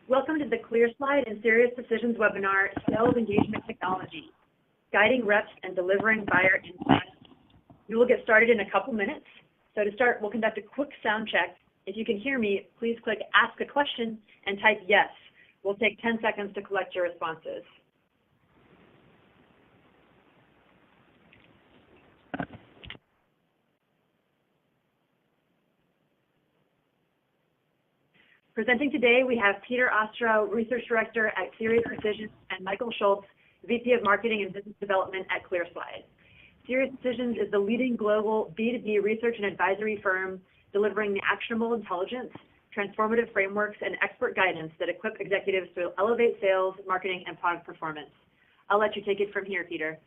Welcome to the ClearSlide and Sirius Decisions webinar, Sales Engagement Technology, Guiding Reps and Delivering Buyer Insights. We will get started in a couple minutes. So to start, we'll conduct a quick sound check. If you can hear me, please click Ask a Question and type yes. We'll take 10 seconds to collect your responses. Presenting today, we have Peter Ostrow, Research Director at Sirius Decisions, and Michael Schultz, VP of Marketing and Business Development at ClearSlide. Sirius Decisions is the leading global B2B research and advisory firm delivering the actionable intelligence, transformative frameworks, and expert guidance that equip executives to elevate sales, marketing, and product performance. I'll let you take it from here, Peter.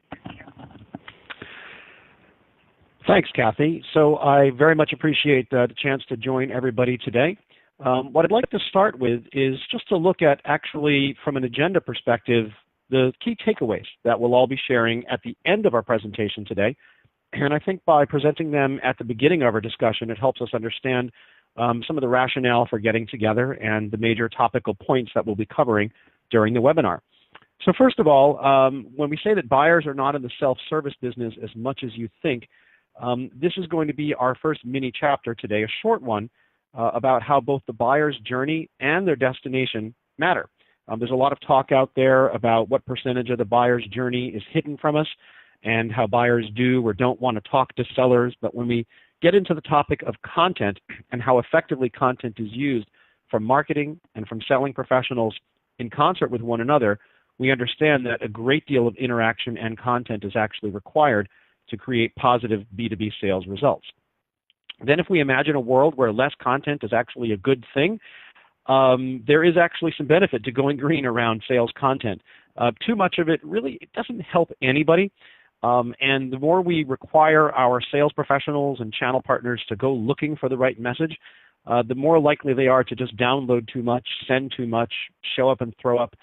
Thanks, Kathy. So I very much appreciate the chance to join everybody today. What I'd like to start with is just to look at, actually, from an agenda perspective, the key takeaways that we'll all be sharing at the end of our presentation today. And I think by presenting them at the beginning of our discussion, it helps us understand some of the rationale for getting together and the major topical points that we'll be covering during the webinar. So first of all, when we say that buyers are not in the self-service business as much as you think, this is going to be our first mini chapter today, a short one, about how both the buyer's journey and their destination matter. There's a lot of talk out there about what percentage of the buyer's journey is hidden from us and how buyers do or don't want to talk to sellers. But when we get into the topic of content and how effectively content is used from marketing and from selling professionals in concert with one another, we understand that a great deal of interaction and content is actually required to create positive B2B sales results. Then if we imagine a world where less content is actually a good thing, there is actually some benefit to going green around sales content. Too much of it really it doesn't help anybody. And the more we require our sales professionals and channel partners to go looking for the right message, the more likely they are to just download too much, send too much, show up and throw up,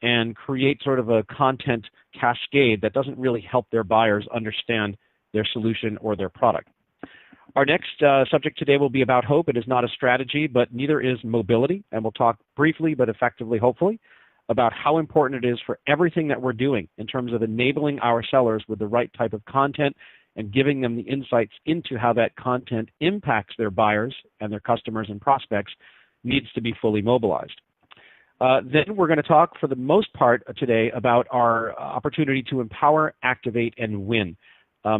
and create sort of a content cascade that doesn't really help their buyers understand their solution or their product. Our next subject today will be about hope. It is not a strategy, but neither is mobility. And we'll talk briefly but effectively, hopefully, about how important it is for everything that we're doing in terms of enabling our sellers with the right type of content and giving them the insights into how that content impacts their buyers and their customers and prospects needs to be fully mobilized. Then we're going to talk for the most part today about our opportunity to empower, activate, and win.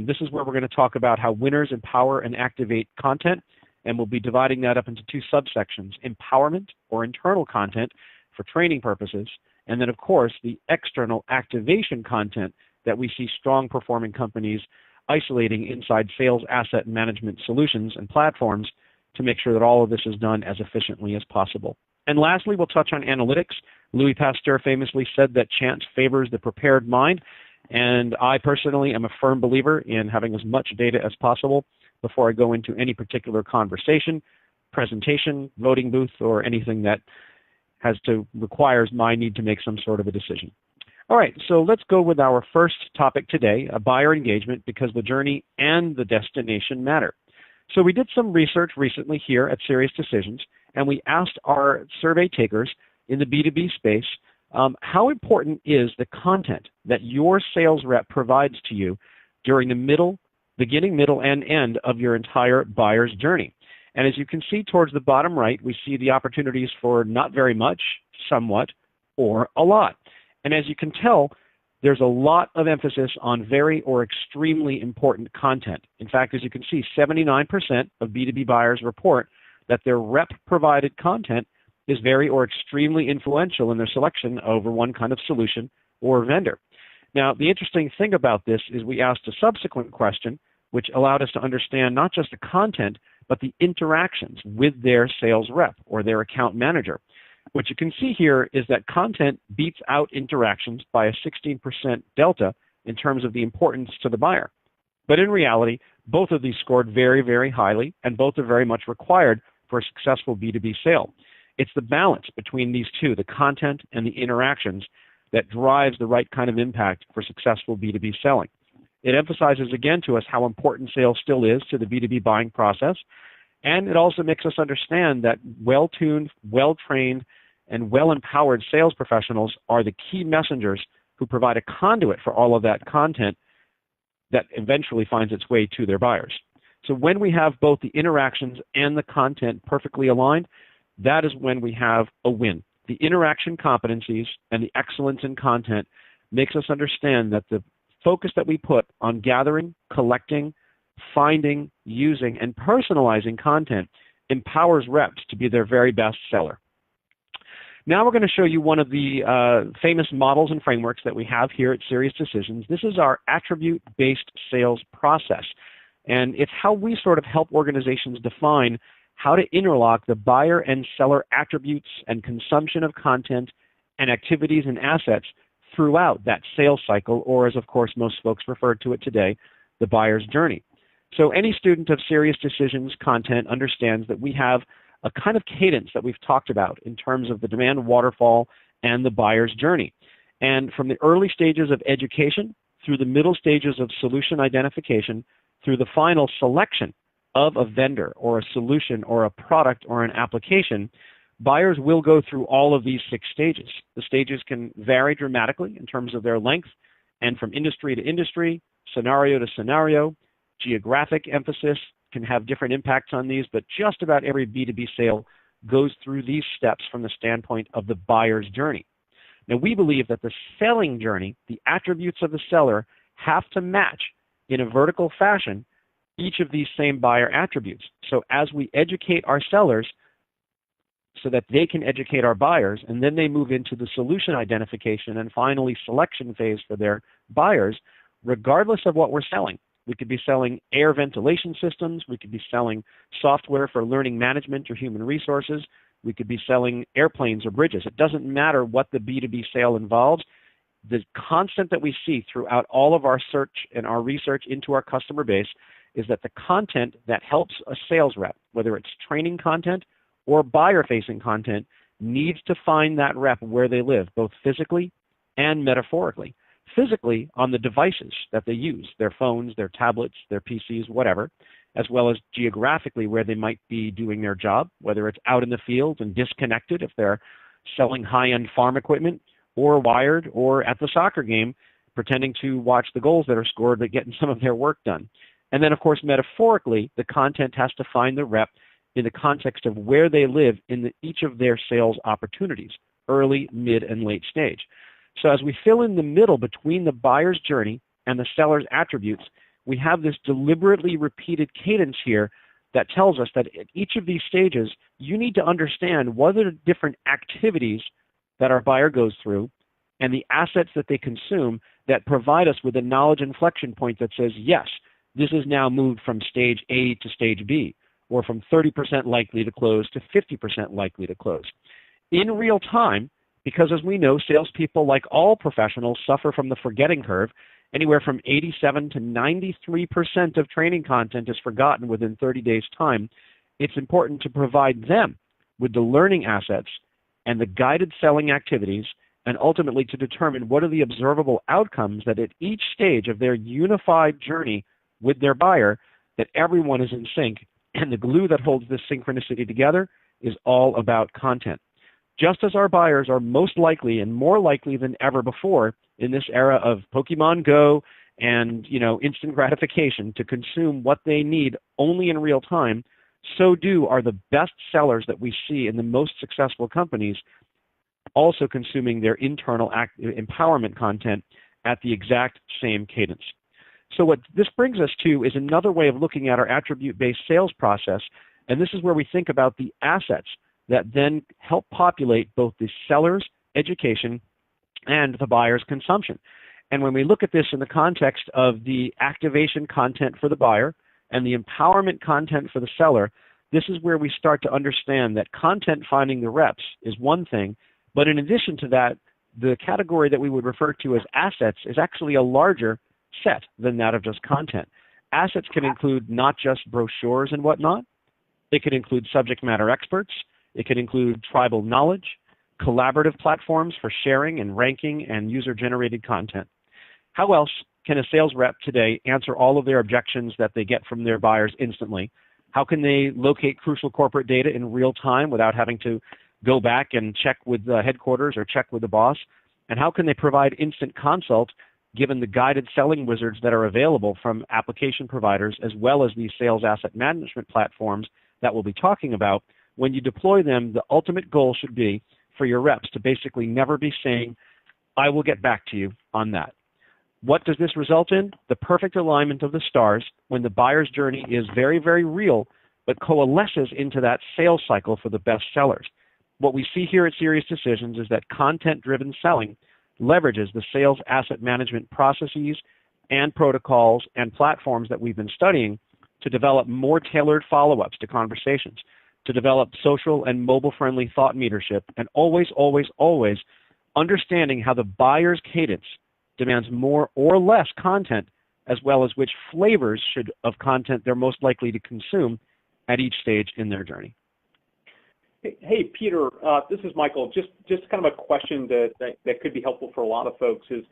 This is where we're going to talk about how winners empower and activate content, and we'll be dividing that up into two subsections: empowerment or internal content for training purposes, and then, of course, the external activation content that we see strong performing companies isolating inside sales asset management solutions and platforms to make sure that all of this is done as efficiently as possible. And lastly, we'll touch on analytics. Louis Pasteur famously said that chance favors the prepared mind. And I personally am a firm believer in having as much data as possible before I go into any particular conversation, presentation, voting booth, or anything that requires my need to make some sort of a decision. All right, so let's go with our first topic today, buyer engagement, because the journey and the destination matter. So we did some research recently here at Sirius Decisions, and we asked our survey takers in the B2B space, how important is the content that your sales rep provides to you during the beginning, middle, and end of your entire buyer's journey? And as you can see towards the bottom right, we see the opportunities for not very much, somewhat, or a lot. And as you can tell, there's a lot of emphasis on very or extremely important content. In fact, as you can see, 79% of B2B buyers report that their rep-provided content is very or extremely influential in their selection over one kind of solution or vendor. Now, the interesting thing about this is we asked a subsequent question, which allowed us to understand not just the content, but the interactions with their sales rep or their account manager. What you can see here is that content beats out interactions by a 16% delta in terms of the importance to the buyer. But in reality, both of these scored very, very highly, and both are very much required for a successful B2B sale. It's the balance between these two, the content and the interactions, that drives the right kind of impact for successful B2B selling. It emphasizes again to us how important sales still is to the B2B buying process, and it also makes us understand that well-tuned, well-trained, and well-empowered sales professionals are the key messengers who provide a conduit for all of that content that eventually finds its way to their buyers. So when we have both the interactions and the content perfectly aligned, that is when we have a win. The interaction competencies and the excellence in content makes us understand that the focus that we put on gathering, collecting, finding, using, and personalizing content empowers reps to be their very best seller. Now we're going to show you one of the famous models and frameworks that we have here at Sirius Decisions. This is our attribute-based sales process, and it's how we sort of help organizations define how to interlock the buyer and seller attributes and consumption of content and activities and assets throughout that sales cycle, or as of course most folks refer to it today, the buyer's journey. So any student of Sirius Decisions content understands that we have a kind of cadence that we've talked about in terms of the demand waterfall and the buyer's journey. And from the early stages of education through the middle stages of solution identification through the final selection of a vendor or a solution or a product or an application, buyers will go through all of these 6 stages. The stages can vary dramatically in terms of their length and from industry to industry, scenario to scenario. Geographic emphasis can have different impacts on these, but just about every B2B sale goes through these steps from the standpoint of the buyer's journey. Now, we believe that the selling journey, the attributes of the seller, have to match in a vertical fashion each of these same buyer attributes. So as we educate our sellers so that they can educate our buyers, and then they move into the solution identification and finally selection phase for their buyers, regardless of what we're selling. We could be selling air ventilation systems. We could be selling software for learning management or human resources. We could be selling airplanes or bridges. It doesn't matter what the B2B sale involves. The constant that we see throughout all of our search and our research into our customer base is that the content that helps a sales rep, whether it's training content or buyer-facing content, needs to find that rep where they live, both physically and metaphorically. Physically on the devices that they use, their phones, their tablets, their PCs, whatever, as well as geographically where they might be doing their job, whether it's out in the field and disconnected if they're selling high-end farm equipment, or wired, or at the soccer game pretending to watch the goals that are scored but getting some of their work done. And then, of course, metaphorically, the content has to find the rep in the context of where they live in each of their sales opportunities, early, mid, and late stage. So as we fill in the middle between the buyer's journey and the seller's attributes, we have this deliberately repeated cadence here that tells us that at each of these stages, you need to understand what are the different activities that our buyer goes through and the assets that they consume that provide us with a knowledge inflection point that says, yes, this is now moved from stage A to stage B, or from 30% likely to close to 50% likely to close. In real time, because as we know, salespeople, like all professionals, suffer from the forgetting curve. Anywhere from 87 to 93% of training content is forgotten within 30 days' time. It's important to provide them with the learning assets and the guided selling activities, and ultimately to determine what are the observable outcomes that at each stage of their unified journey with their buyer, that everyone is in sync, and the glue that holds this synchronicity together is all about content. Just as our buyers are most likely and more likely than ever before in this era of Pokemon Go and instant gratification to consume what they need only in real time, so are the best sellers that we see in the most successful companies also consuming their internal empowerment content at the exact same cadence. So what this brings us to is another way of looking at our attribute-based sales process, and this is where we think about the assets that then help populate both the seller's education and the buyer's consumption. And when we look at this in the context of the activation content for the buyer and the empowerment content for the seller, this is where we start to understand that content finding the reps is one thing, but in addition to that, the category that we would refer to as assets is actually a larger set than that of just content. Assets can include not just brochures and whatnot. It can include subject matter experts. It can include tribal knowledge, collaborative platforms for sharing and ranking, and user-generated content. How else can a sales rep today answer all of their objections that they get from their buyers instantly? How can they locate crucial corporate data in real time without having to go back and check with the headquarters or check with the boss? And how can they provide instant consult given the guided selling wizards that are available from application providers as well as these sales asset management platforms that we'll be talking about? When you deploy them, the ultimate goal should be for your reps to basically never be saying, I will get back to you on that. What does this result in? The perfect alignment of the stars when the buyer's journey is very, very real, but coalesces into that sales cycle for the best sellers. What we see here at Sirius Decisions is that content-driven selling leverages the sales asset management processes and protocols and platforms that we've been studying to develop more tailored follow-ups to conversations, to develop social and mobile-friendly thought leadership, and always, always, always understanding how the buyer's cadence demands more or less content, as well as which flavors of content they're most likely to consume at each stage in their journey. Hey, Peter, this is Michael. Just kind of a question that could be helpful for a lot of folks is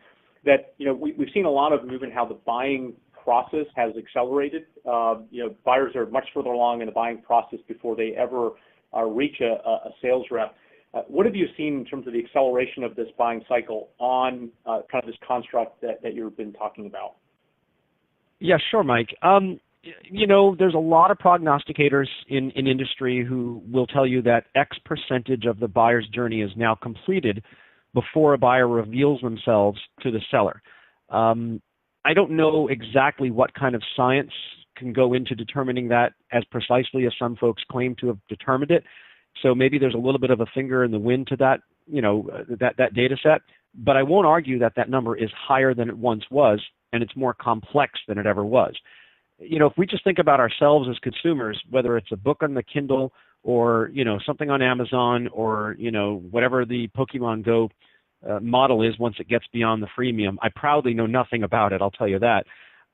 that, we've seen a lot of movement how the buying process has accelerated. Buyers are much further along in the buying process before they ever reach a sales rep. What have you seen in terms of the acceleration of this buying cycle on kind of this construct that you've been talking about? Yeah, sure, Mike. There's a lot of prognosticators in industry who will tell you that X percentage of the buyer's journey is now completed before a buyer reveals themselves to the seller. I don't know exactly what kind of science can go into determining that as precisely as some folks claim to have determined it. So maybe there's a little bit of a finger in the wind to that, that data set. But I won't argue that that number is higher than it once was, and it's more complex than it ever was. If we just think about ourselves as consumers, whether it's a book on the Kindle or, something on Amazon or, whatever the Pokemon Go model is once it gets beyond the freemium, I proudly know nothing about it, I'll tell you that.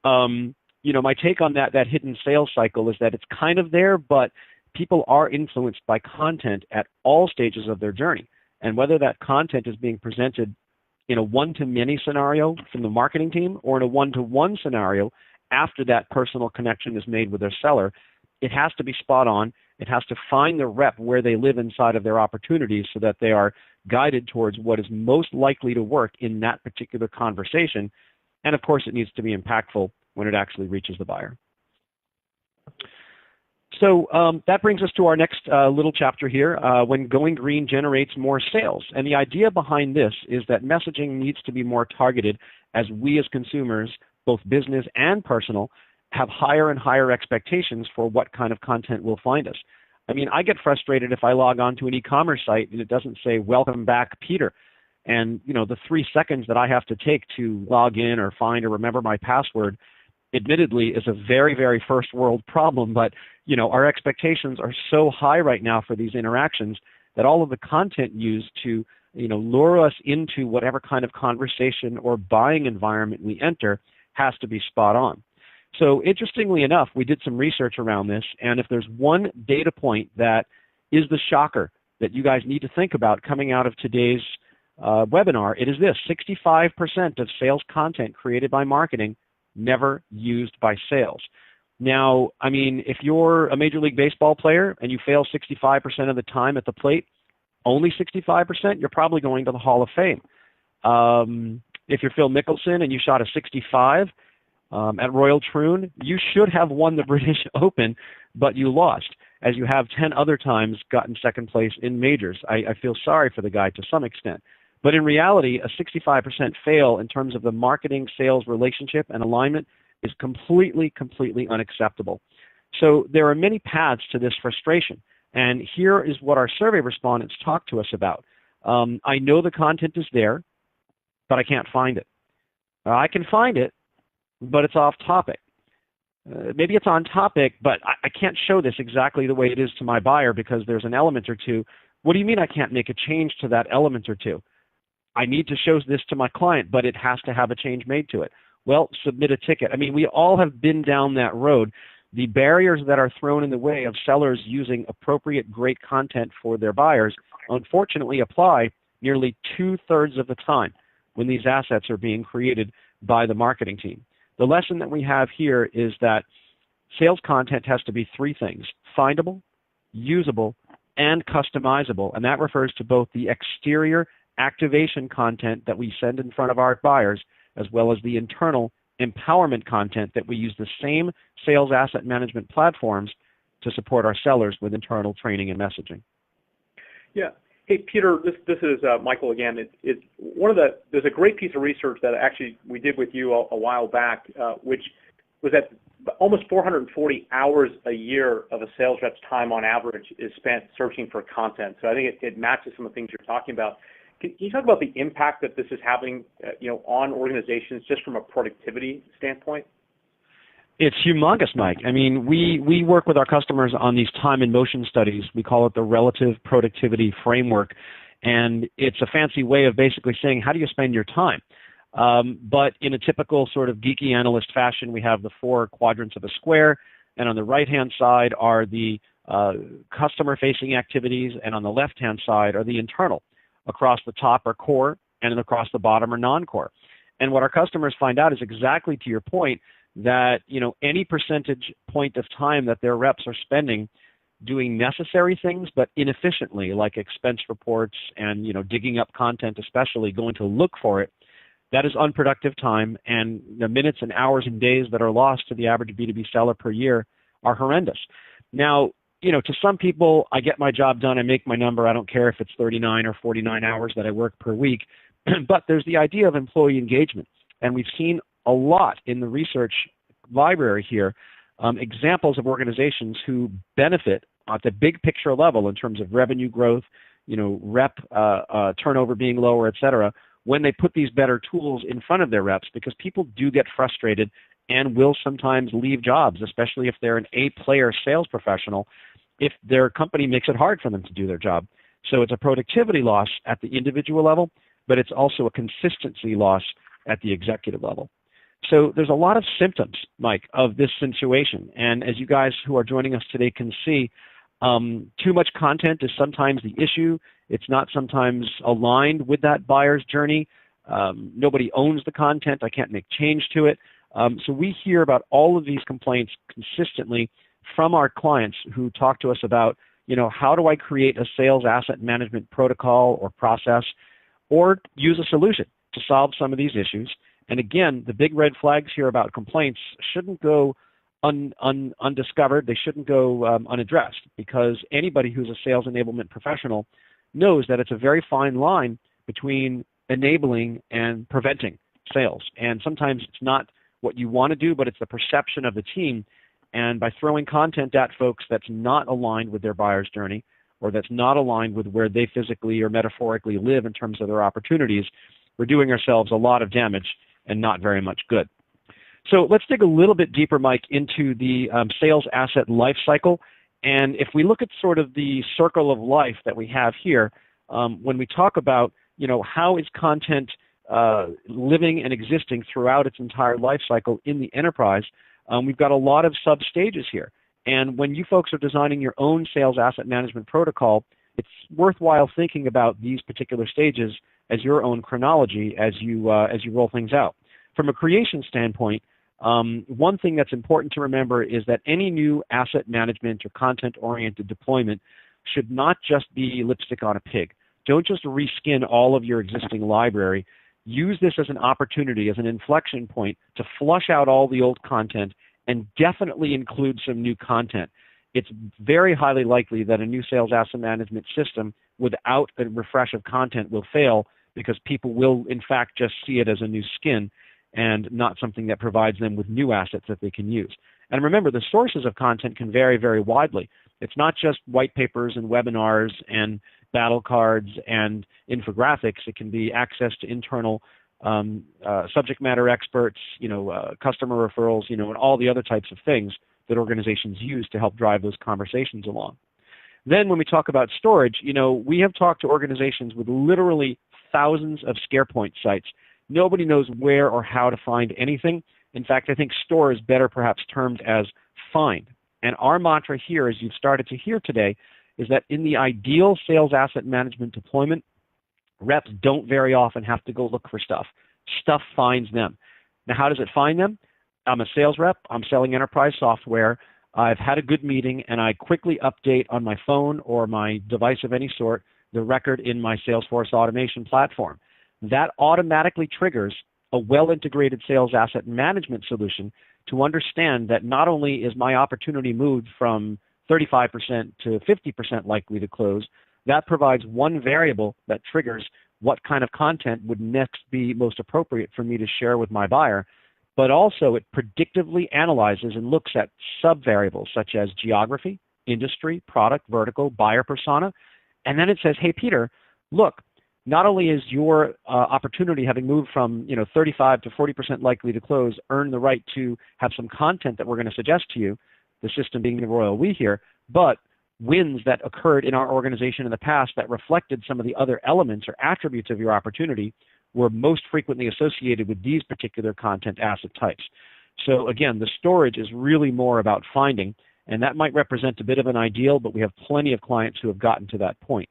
My take on that hidden sales cycle is that it's kind of there, but people are influenced by content at all stages of their journey. And whether that content is being presented in a one-to-many scenario from the marketing team or in a one-to-one scenario after that personal connection is made with their seller, it has to be spot on. It has to find the rep where they live inside of their opportunities so that they are guided towards what is most likely to work in that particular conversation. And of course, it needs to be impactful when it actually reaches the buyer. So that brings us to our next little chapter here, when going green generates more sales. And the idea behind this is that messaging needs to be more targeted as we as consumers, both business and personal, have higher and higher expectations for what kind of content will find us. I mean, I get frustrated if I log on to an e-commerce site and it doesn't say, welcome back, Peter. And, the 3 seconds that I have to take to log in or find or remember my password, admittedly, is a very, very first world problem. But, our expectations are so high right now for these interactions that all of the content used to, lure us into whatever kind of conversation or buying environment we enter has to be spot on. So interestingly enough, we did some research around this, and if there's one data point that is the shocker that you guys need to think about coming out of today's webinar, it is this: 65% of sales content created by marketing never used by sales. Now, I mean, if you're a Major League Baseball player and you fail 65% of the time at the plate, only 65%, you're probably going to the Hall of Fame. If you're Phil Mickelson and you shot a 65 at Royal Troon, you should have won the British Open, but you lost, as you have 10 other times gotten second place in majors. I feel sorry for the guy to some extent. But in reality, a 65% fail in terms of the marketing sales relationship and alignment is completely, completely unacceptable. So there are many paths to this frustration. And here is what our survey respondents talk to us about. I know the content is there, but I can't find it. I can find it, but it's off topic. Maybe it's on topic, but I can't show this exactly the way it is to my buyer because there's an element or two. What do you mean I can't make a change to that element or two? I need to show this to my client, but it has to have a change made to it. Well, submit a ticket. I mean, we all have been down that road. The barriers that are thrown in the way of sellers using appropriate, great content for their buyers, unfortunately, apply nearly 2/3 of the time when these assets are being created by the marketing team. The lesson that we have here is that sales content has to be 3 things: findable, usable, and customizable. And that refers to both the exterior activation content that we send in front of our buyers, as well as the internal empowerment content that we use the same sales asset management platforms to support our sellers with internal training and messaging. Yeah. Hey, Peter, this is Michael again. There's a great piece of research that actually we did with you a while back, which was that almost 440 hours a year of a sales rep's time on average is spent searching for content. So I think it matches some of the things you're talking about. Can you talk about the impact that this is having, on organizations just from a productivity standpoint? It's humongous, Mike. I mean, we work with our customers on these time and motion studies. We call it the relative productivity framework, and it's a fancy way of basically saying, how do you spend your time? But in a typical sort of geeky analyst fashion, we have the 4 quadrants of a square, and on the right-hand side are the customer-facing activities, and on the left-hand side are the internal. Across the top are core, and then across the bottom are non-core. And what our customers find out is exactly to your point, that any percentage point of time that their reps are spending doing necessary things but inefficiently, like expense reports and digging up content, especially going to look for it, that is unproductive time, and the minutes and hours and days that are lost to the average B2B seller per year are horrendous. Now, to some people, I get my job done, I make my number, I don't care if it's 39 or 49 hours that I work per week, but there's the idea of employee engagement, and we've seen a lot in the research library here, examples of organizations who benefit at the big picture level in terms of revenue growth, rep turnover being lower, et cetera, when they put these better tools in front of their reps, because people do get frustrated and will sometimes leave jobs, especially if they're an A-player sales professional, if their company makes it hard for them to do their job. So it's a productivity loss at the individual level, but it's also a consistency loss at the executive level. So there's a lot of symptoms, Mike, of this situation. And as you guys who are joining us today can see, too much content is sometimes the issue. It's not sometimes aligned with that buyer's journey. Nobody owns the content. I can't make change to it. So we hear about all of these complaints consistently from our clients who talk to us about, how do I create a sales asset management protocol or process, or use a solution to solve some of these issues. And again, the big red flags here about complaints shouldn't go undiscovered. They shouldn't go unaddressed, because anybody who's a sales enablement professional knows that it's a very fine line between enabling and preventing sales. And sometimes it's not what you want to do, but it's the perception of the team. And by throwing content at folks that's not aligned with their buyer's journey, or that's not aligned with where they physically or metaphorically live in terms of their opportunities, we're doing ourselves a lot of damage and not very much good. So let's dig a little bit deeper, Mike, into the sales asset life cycle. And if we look at sort of the circle of life that we have here, when we talk about, how is content living and existing throughout its entire life cycle in the enterprise, we've got a lot of sub-stages here. And when you folks are designing your own sales asset management protocol, it's worthwhile thinking about these particular stages as your own chronology as you roll things out. From a creation standpoint, one thing that's important to remember is that any new asset management or content-oriented deployment should not just be lipstick on a pig. Don't just reskin all of your existing library. Use this as an opportunity, as an inflection point to flush out all the old content and definitely include some new content. It's very highly likely that a new sales asset management system without a refresh of content will fail, because people will, in fact, just see it as a new skin and not something that provides them with new assets that they can use. And remember, the sources of content can vary very widely. It's not just white papers and webinars and battle cards and infographics. It can be access to internal subject matter experts, customer referrals, and all the other types of things that organizations use to help drive those conversations along. Then when we talk about storage, we have talked to organizations with literally thousands of ScarePoint sites. Nobody knows where or how to find anything. In fact, I think store is better perhaps termed as find. And our mantra here, as you've started to hear today, is that in the ideal sales asset management deployment, reps don't very often have to go look for stuff. Stuff finds them. Now, how does it find them? I'm a sales rep. I'm selling enterprise software. I've had a good meeting, and I quickly update on my phone or my device of any sort the record in my Salesforce automation platform. That automatically triggers a well-integrated sales asset management solution to understand that not only is my opportunity moved from 35% to 50% likely to close, that provides one variable that triggers what kind of content would next be most appropriate for me to share with my buyer, but also it predictively analyzes and looks at sub-variables such as geography, industry, product, vertical, buyer persona, and then it says, hey, Peter, look, not only is your opportunity having moved from 35 to 40% likely to close earn the right to have some content that we're going to suggest to you, the system being the royal we here, but wins that occurred in our organization in the past that reflected some of the other elements or attributes of your opportunity were most frequently associated with these particular content asset types. So again, the storage is really more about finding, and that might represent a bit of an ideal, but we have plenty of clients who have gotten to that point.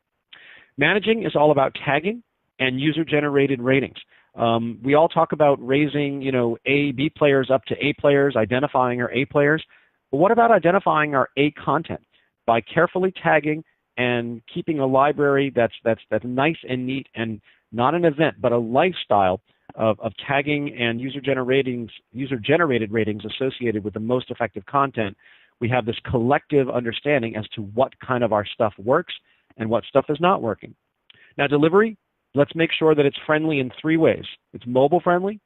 Managing is all about tagging and user-generated ratings. We all talk about raising, A, B players up to A players, identifying our A players. But what about identifying our A content by carefully tagging and keeping a library that's nice and neat and not an event, but a lifestyle of tagging and user-generated ratings associated with the most effective content? We have this collective understanding as to what kind of our stuff works and what stuff is not working. Now, delivery, let's make sure that it's friendly in three ways. It's mobile friendly,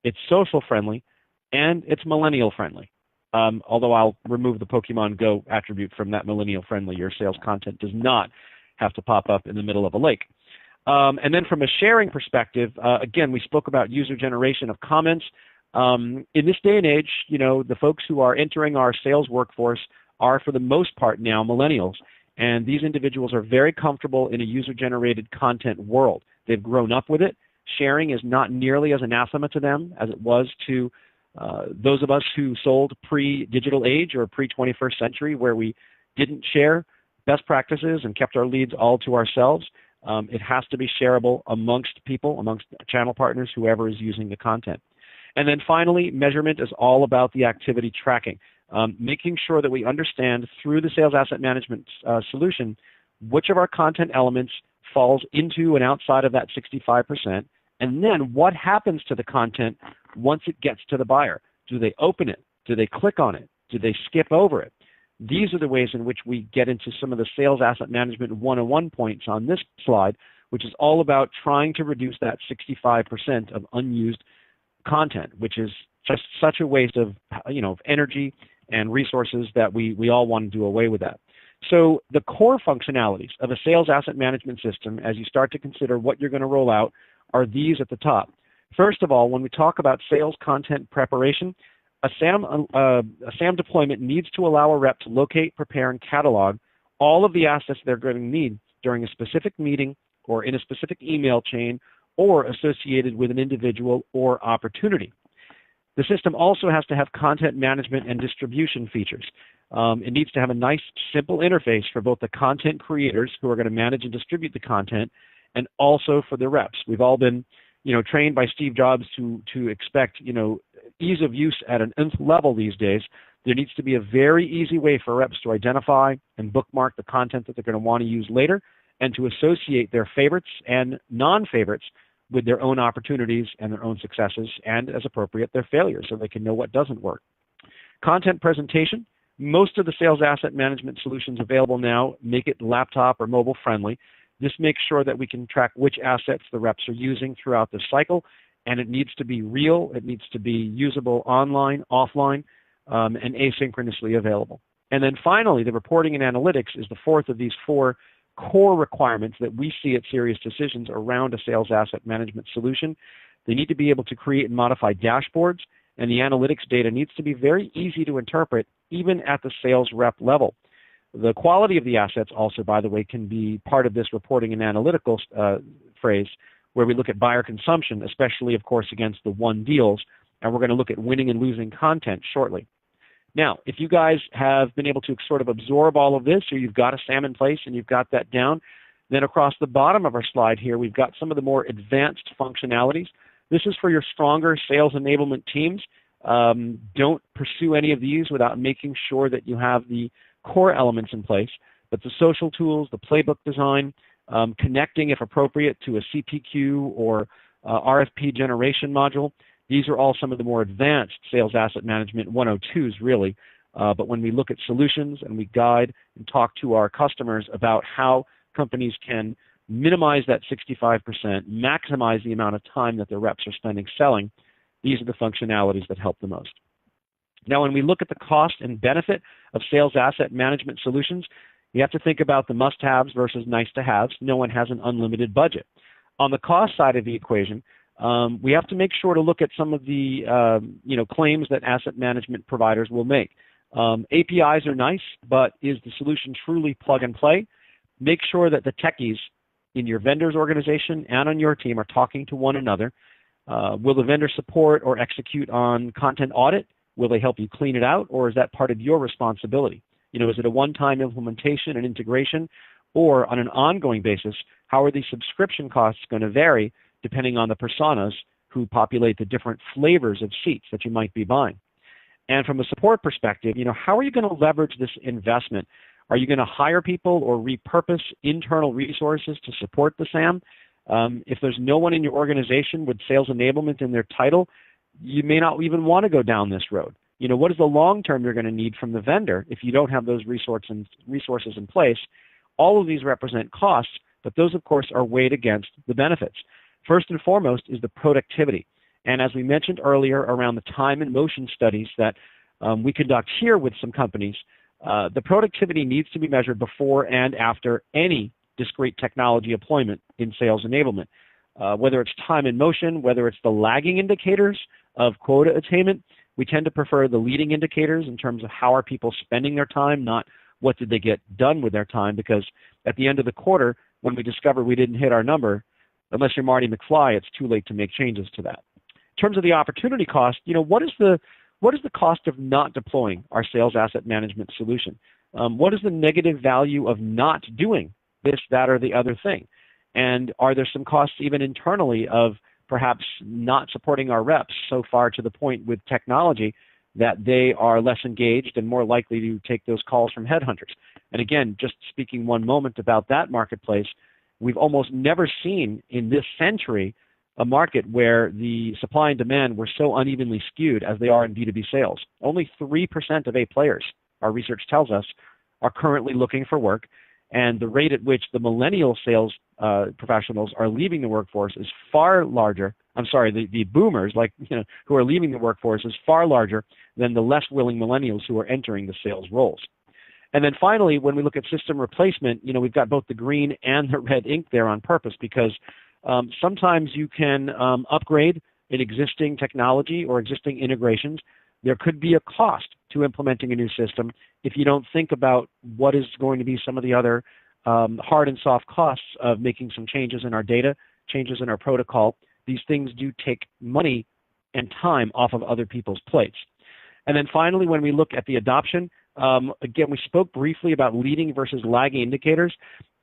it's social friendly, and it's millennial friendly. Although I'll remove the Pokemon Go attribute from that millennial friendly. Your sales content does not have to pop up in the middle of a lake. And then from a sharing perspective, again, we spoke about user generation of comments. In this day and age, the folks who are entering our sales workforce are, for the most part now, millennials. And these individuals are very comfortable in a user-generated content world. They've grown up with it. Sharing is not nearly as anathema to them as it was to those of us who sold pre-digital age or pre-21st century, where we didn't share best practices and kept our leads all to ourselves. It has to be shareable amongst people, amongst channel partners, whoever is using the content. And then finally, measurement is all about the activity tracking. Making sure that we understand through the sales asset management solution which of our content elements falls into and outside of that 65%, and then what happens to the content once it gets to the buyer. Do they open it? Do they click on it? Do they skip over it? These are the ways in which we get into some of the sales asset management 101 points on this slide, which is all about trying to reduce that 65% of unused content, which is just such a waste of energy and resources that we all want to do away with that. So the core functionalities of a sales asset management system, as you start to consider what you're going to roll out, are these at the top. First of all, when we talk about sales content preparation, a SAM deployment needs to allow a rep to locate, prepare, and catalog all of the assets they're going to need during a specific meeting or in a specific email chain or associated with an individual or opportunity. The system also has to have content management and distribution features. It needs to have a nice, simple interface for both the content creators who are going to manage and distribute the content and also for the reps. We've all been trained by Steve Jobs to expect ease of use at an nth level these days. There needs to be a very easy way for reps to identify and bookmark the content that they're going to want to use later and to associate their favorites and non-favorites with their own opportunities and their own successes and, as appropriate, their failures so they can know what doesn't work. Content presentation. Most of the sales asset management solutions available now make it laptop or mobile friendly. This makes sure that we can track which assets the reps are using throughout the cycle, and it needs to be real, it needs to be usable online, offline, and asynchronously available. And then finally, the reporting and analytics is the fourth of these four core requirements that we see at Sirius Decisions around a sales asset management solution. They need to be able to create and modify dashboards, and the analytics data needs to be very easy to interpret, even at the sales rep level. The quality of the assets also, by the way, can be part of this reporting and analytical phrase, where we look at buyer consumption, especially, of course, against the won deals, and we're going to look at winning and losing content shortly. Now, if you guys have been able to sort of absorb all of this, or you've got a SAM in place and you've got that down, then across the bottom of our slide here, we've got some of the more advanced functionalities. This is for your stronger sales enablement teams. Don't pursue any of these without making sure that you have the core elements in place, but the social tools, the playbook design, connecting, if appropriate, to a CPQ or RFP generation module. These are all some of the more advanced sales asset management 102s, really. But when we look at solutions and we guide and talk to our customers about how companies can minimize that 65%, maximize the amount of time that their reps are spending selling, these are the functionalities that help the most. Now, when we look at the cost and benefit of sales asset management solutions, you have to think about the must-haves versus nice-to-haves. No one has an unlimited budget. On the cost side of the equation, we have to make sure to look at some of the claims that asset management providers will make. APIs are nice, but is the solution truly plug and play? Make sure that the techies in your vendor's organization and on your team are talking to one another. Will the vendor support or execute on content audit? Will they help you clean it out, or is that part of your responsibility? Is it a one-time implementation and integration, or on an ongoing basis, how are these subscription costs going to vary depending on the personas who populate the different flavors of seats that you might be buying? And from a support perspective, how are you going to leverage this investment? Are you going to hire people or repurpose internal resources to support the SAM? If there's no one in your organization with sales enablement in their title, you may not even want to go down this road. What is the long term you're going to need from the vendor if you don't have those resources in place? All of these represent costs, but those, of course, are weighed against the benefits. First and foremost is the productivity. And as we mentioned earlier around the time and motion studies that we conduct here with some companies, the productivity needs to be measured before and after any discrete technology deployment in sales enablement. Whether it's time and motion, whether it's the lagging indicators of quota attainment, we tend to prefer the leading indicators in terms of how are people spending their time, not what did they get done with their time, because at the end of the quarter, when we discover we didn't hit our number, unless you're Marty McFly, it's too late to make changes to that. In terms of the opportunity cost, what is the cost of not deploying our sales asset management solution? What is the negative value of not doing this, that, or the other thing? And are there some costs even internally of perhaps not supporting our reps so far to the point with technology that they are less engaged and more likely to take those calls from headhunters? And again, just speaking one moment about that marketplace, we've almost never seen in this century a market where the supply and demand were so unevenly skewed as they are in B2B sales. Only 3% of A players, our research tells us, are currently looking for work, and the rate at which the millennial sales professionals are leaving the workforce is far larger. The boomers, who are leaving the workforce, is far larger than the less willing millennials who are entering the sales roles. And then finally, when we look at system replacement, we've got both the green and the red ink there on purpose, because sometimes you can upgrade an existing technology or existing integrations. There could be a cost to implementing a new system if you don't think about what is going to be some of the other hard and soft costs of making some changes in our data, changes in our protocol. These things do take money and time off of other people's plates. And then finally, when we look at the adoption, again, we spoke briefly about leading versus lagging indicators.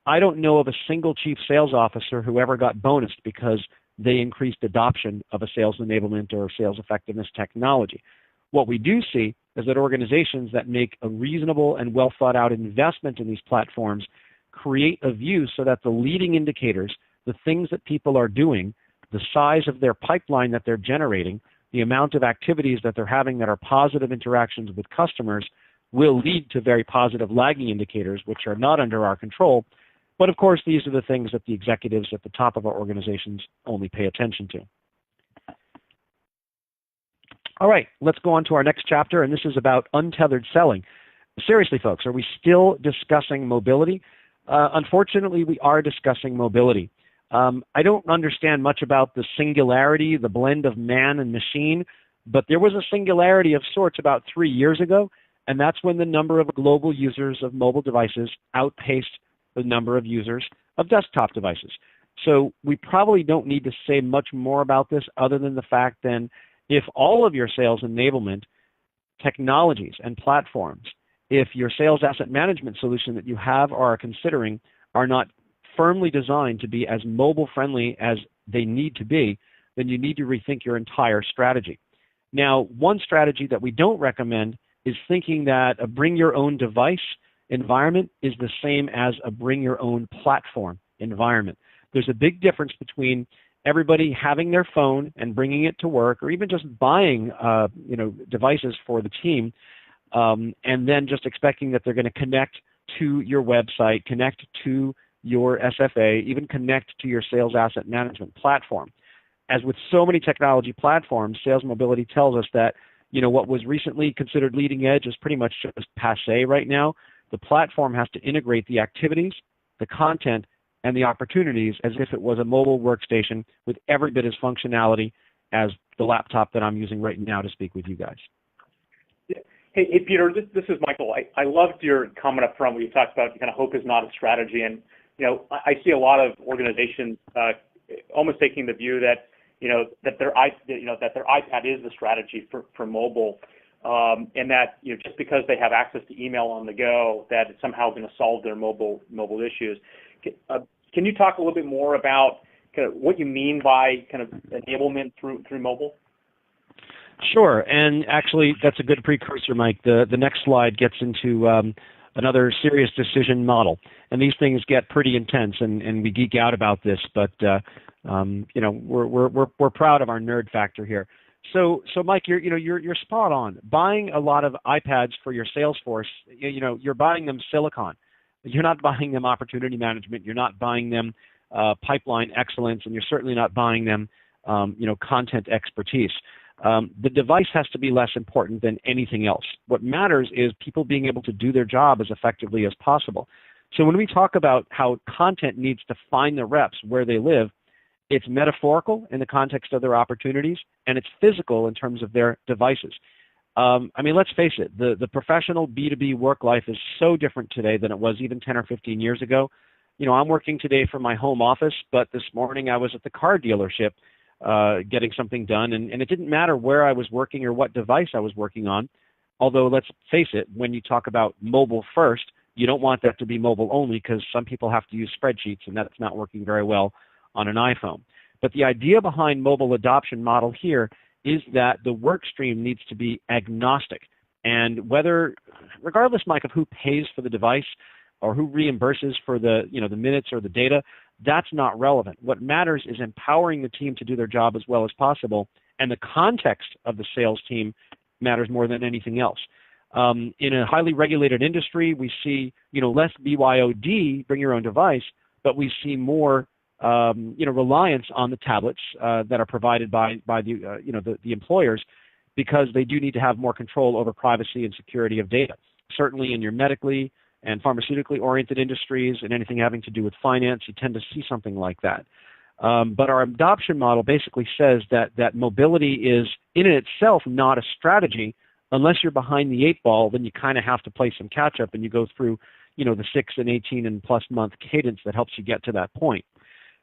I don't know of a single chief sales officer who ever got bonused because they increased adoption of a sales enablement or sales effectiveness technology. What we do see is that organizations that make a reasonable and well thought out investment in these platforms create a view so that the leading indicators, the things that people are doing, the size of their pipeline that they're generating, the amount of activities that they're having that are positive interactions with customers will lead to very positive lagging indicators, which are not under our control. But of course, these are the things that the executives at the top of our organizations only pay attention to. All right, let's go on to our next chapter, and this is about untethered selling. Seriously, folks, are we still discussing mobility? Unfortunately, we are discussing mobility. I don't understand much about the singularity, the blend of man and machine, but there was a singularity of sorts about 3 years ago, and that's when the number of global users of mobile devices outpaced the number of users of desktop devices. So we probably don't need to say much more about this other than the fact then if all of your sales enablement technologies and platforms, if your sales asset management solution that you have or are considering are not firmly designed to be as mobile friendly as they need to be, then you need to rethink your entire strategy. Now, one strategy that we don't recommend is thinking that a bring your own device environment is the same as a bring your own platform environment. There's a big difference between everybody having their phone and bringing it to work, or even just buying devices for the team, and then just expecting that they're going to connect to your website, connect to your SFA, even connect to your sales asset management platform. As with so many technology platforms, sales mobility tells us that what was recently considered leading edge is pretty much just passé right now. The platform has to integrate the activities, the content, and the opportunities as if it was a mobile workstation with every bit as functionality as the laptop that I'm using right now to speak with you guys. Hey Peter, this is Michael. I loved your comment up front where you talked about kind of hope is not a strategy, and I see a lot of organizations almost taking the view that that their iPad is the strategy for mobile, and that just because they have access to email on the go, that it's somehow going to solve their mobile issues. Can you talk a little bit more about kind of what you mean by kind of enablement through mobile? Sure, and actually that's a good precursor, Mike. The next slide gets into another Sirius decision model, and these things get pretty intense, and we geek out about this, but we're proud of our nerd factor here. So Mike, you're spot on. Buying a lot of iPads for your sales force, you're buying them silicon. You're not buying them opportunity management. You're not buying them pipeline excellence, and you're certainly not buying them content expertise. The device has to be less important than anything else. What matters is people being able to do their job as effectively as possible. So when we talk about how content needs to find the reps where they live, it's metaphorical in the context of their opportunities, and it's physical in terms of their devices. Let's face it, the professional B2B work life is so different today than it was even 10 or 15 years ago. I'm working today from my home office, but this morning I was at the car dealership getting something done, and it didn't matter where I was working or what device I was working on, although let's face it, when you talk about mobile first, you don't want that to be mobile only because some people have to use spreadsheets, and that's not working very well on an iPhone. But the idea behind mobile adoption model here is that the work stream needs to be agnostic. And regardless, Mike, of who pays for the device or who reimburses for the minutes or the data, that's not relevant. What matters is empowering the team to do their job as well as possible, and the context of the sales team matters more than anything else. In a highly regulated industry, we see less BYOD, bring your own device, but we see more reliance on the tablets that are provided by the employers, because they do need to have more control over privacy and security of data. Certainly in your medically and pharmaceutically oriented industries and anything having to do with finance, you tend to see something like that. But our adoption model basically says that mobility is in itself not a strategy. Unless you're behind the 8 ball, then you kind of have to play some catch up, and you go through the 6 and 18 and plus month cadence that helps you get to that point.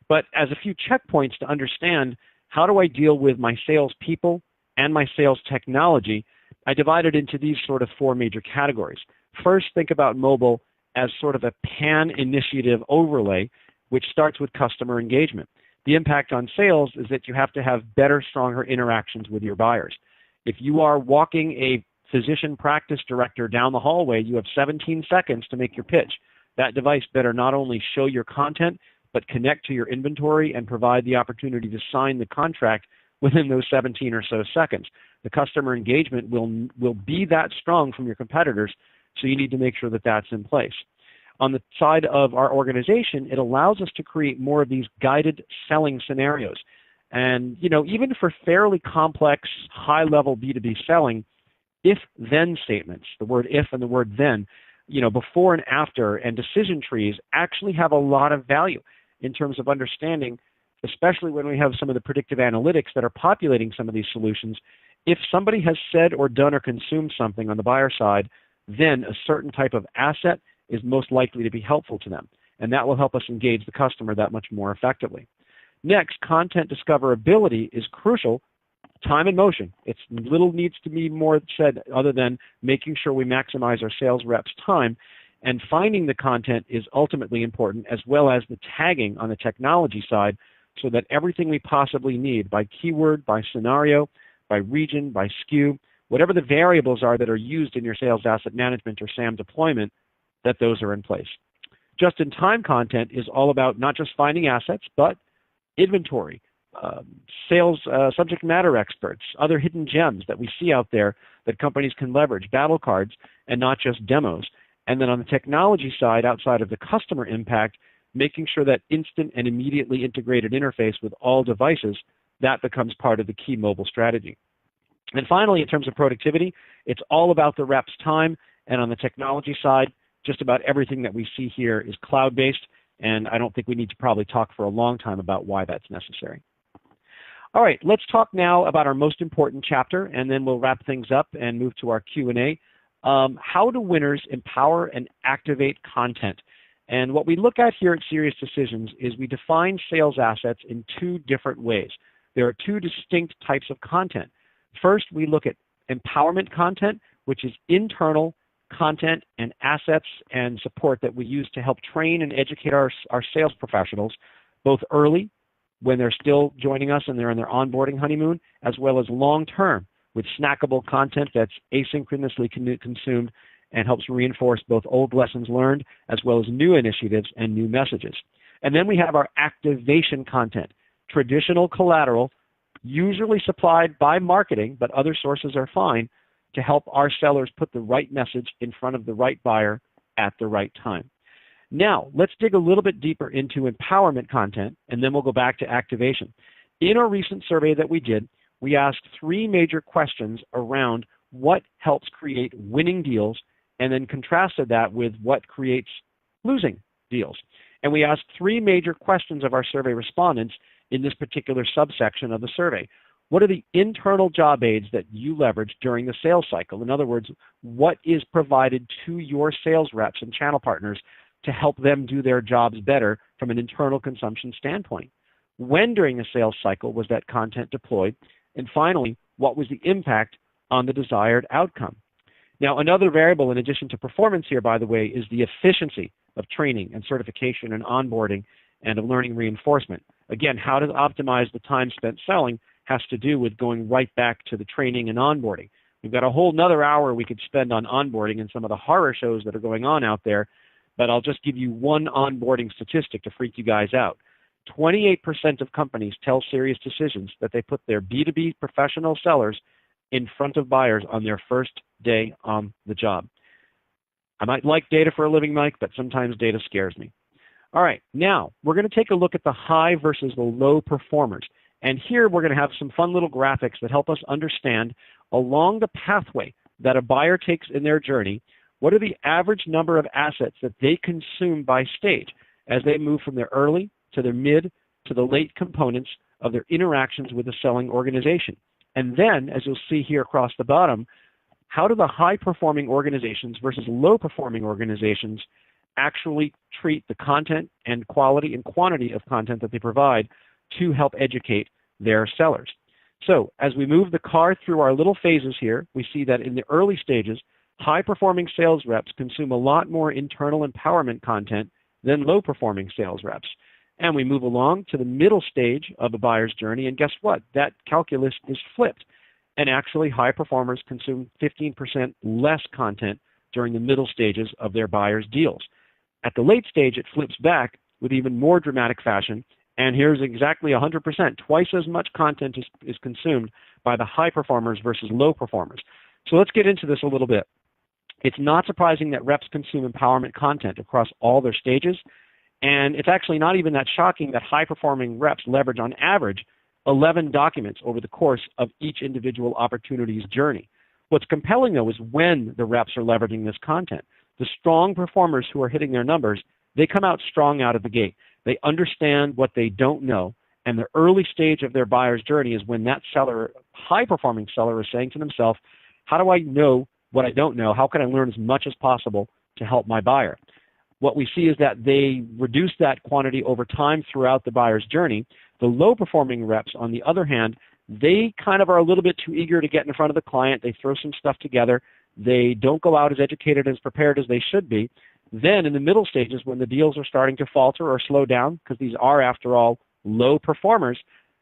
But as a few checkpoints to understand how do I deal with my sales people and my sales technology, I divided into these sort of 4 major categories. First, think about mobile as sort of a pan-initiative overlay, which starts with customer engagement. The impact on sales is that you have to have better, stronger interactions with your buyers. If you are walking a physician practice director down the hallway, you have 17 seconds to make your pitch. That device better not only show your content, but connect to your inventory and provide the opportunity to sign the contract within those 17 or so seconds. The customer engagement will be that strong from your competitors, so you need to make sure that that's in place. On the side of our organization, it allows us to create more of these guided selling scenarios. And, even for fairly complex, high-level B2B selling, if-then statements, the word if and the word then, before and after, and decision trees actually have a lot of value in terms of understanding, especially when we have some of the predictive analytics that are populating some of these solutions. If somebody has said or done or consumed something on the buyer side, then a certain type of asset is most likely to be helpful to them, and that will help us engage the customer that much more effectively. Next, content discoverability is crucial. Time and motion. It's little needs to be more said other than making sure we maximize our sales reps' time, and finding the content is ultimately important, as well as the tagging on the technology side, so that everything we possibly need by keyword, by scenario, by region, by SKU, whatever the variables are that are used in your sales asset management or SAM deployment, that those are in place. Just-in-time content is all about not just finding assets, but inventory, sales subject matter experts, other hidden gems that we see out there that companies can leverage, battle cards, and not just demos. And then on the technology side, outside of the customer impact, making sure that instant and immediately integrated interface with all devices, that becomes part of the key mobile strategy. And finally, in terms of productivity, it's all about the rep's time. And on the technology side, just about everything that we see here is cloud-based, and I don't think we need to probably talk for a long time about why that's necessary. All right, let's talk now about our most important chapter, and then we'll wrap things up and move to our Q&A. How do winners empower and activate content? And what we look at here at Sirius Decisions is we define sales assets in two different ways. There are two distinct types of content. First, we look at empowerment content, which is internal content and assets and support that we use to help train and educate our sales professionals, both early, when they're still joining us and they're in their onboarding honeymoon, as well as long-term with snackable content that's asynchronously consumed and helps reinforce both old lessons learned as well as new initiatives and new messages. And then we have our activation content, traditional collateral, usually supplied by marketing, but other sources are fine, to help our sellers put the right message in front of the right buyer at the right time. Now, let's dig a little bit deeper into empowerment content, and then we'll go back to activation. In a recent survey that we did, we asked three major questions around what helps create winning deals, and then contrasted that with what creates losing deals. And we asked three major questions of our survey respondents in this particular subsection of the survey. What are the internal job aids that you leverage during the sales cycle? In other words, what is provided to your sales reps and channel partners to help them do their jobs better from an internal consumption standpoint? When during the sales cycle was that content deployed? And finally, what was the impact on the desired outcome? Now, another variable in addition to performance here, by the way, is the efficiency of training and certification and onboarding and of learning reinforcement. Again, how to optimize the time spent selling has to do with going right back to the training and onboarding. We've got a whole nother hour we could spend on onboarding and some of the horror shows that are going on out there, but I'll just give you one onboarding statistic to freak you guys out. 28% of companies tell Sirius Decisions that they put their B2B professional sellers in front of buyers on their first day on the job. I might like data for a living, Mike, but sometimes data scares me. All right, now we're going to take a look at the high versus the low performers. And here we're going to have some fun little graphics that help us understand along the pathway that a buyer takes in their journey, what are the average number of assets that they consume by stage as they move from their early to their mid to the late components of their interactions with the selling organization. And then, as you'll see here across the bottom, how do the high-performing organizations versus low-performing organizations actually treat the content and quality and quantity of content that they provide to help educate their sellers. So as we move the car through our little phases here, we see that in the early stages, high-performing sales reps consume a lot more internal empowerment content than low-performing sales reps. And we move along to the middle stage of a buyer's journey, and guess what? That calculus is flipped. And actually, high performers consume 15% less content during the middle stages of their buyer's deals. At the late stage, it flips back with even more dramatic fashion, and here's exactly 100%. Twice as much content is consumed by the high performers versus low performers. So let's get into this a little bit. It's not surprising that reps consume empowerment content across all their stages, and it's actually not even that shocking that high-performing reps leverage, on average, 11 documents over the course of each individual opportunity's journey. What's compelling, though, is when the reps are leveraging this content. The strong performers who are hitting their numbers, they come out strong out of the gate. They understand what they don't know, and the early stage of their buyer's journey is when that seller, high-performing seller, is saying to themselves, how do I know what I don't know? How can I learn as much as possible to help my buyer? What we see is that they reduce that quantity over time throughout the buyer's journey. The low-performing reps, on the other hand, they kind of are a little bit too eager to get in front of the client. They throw some stuff together. They don't go out as educated, as prepared as they should be. Then in the middle stages, when the deals are starting to falter or slow down, because these are, after all, low performers,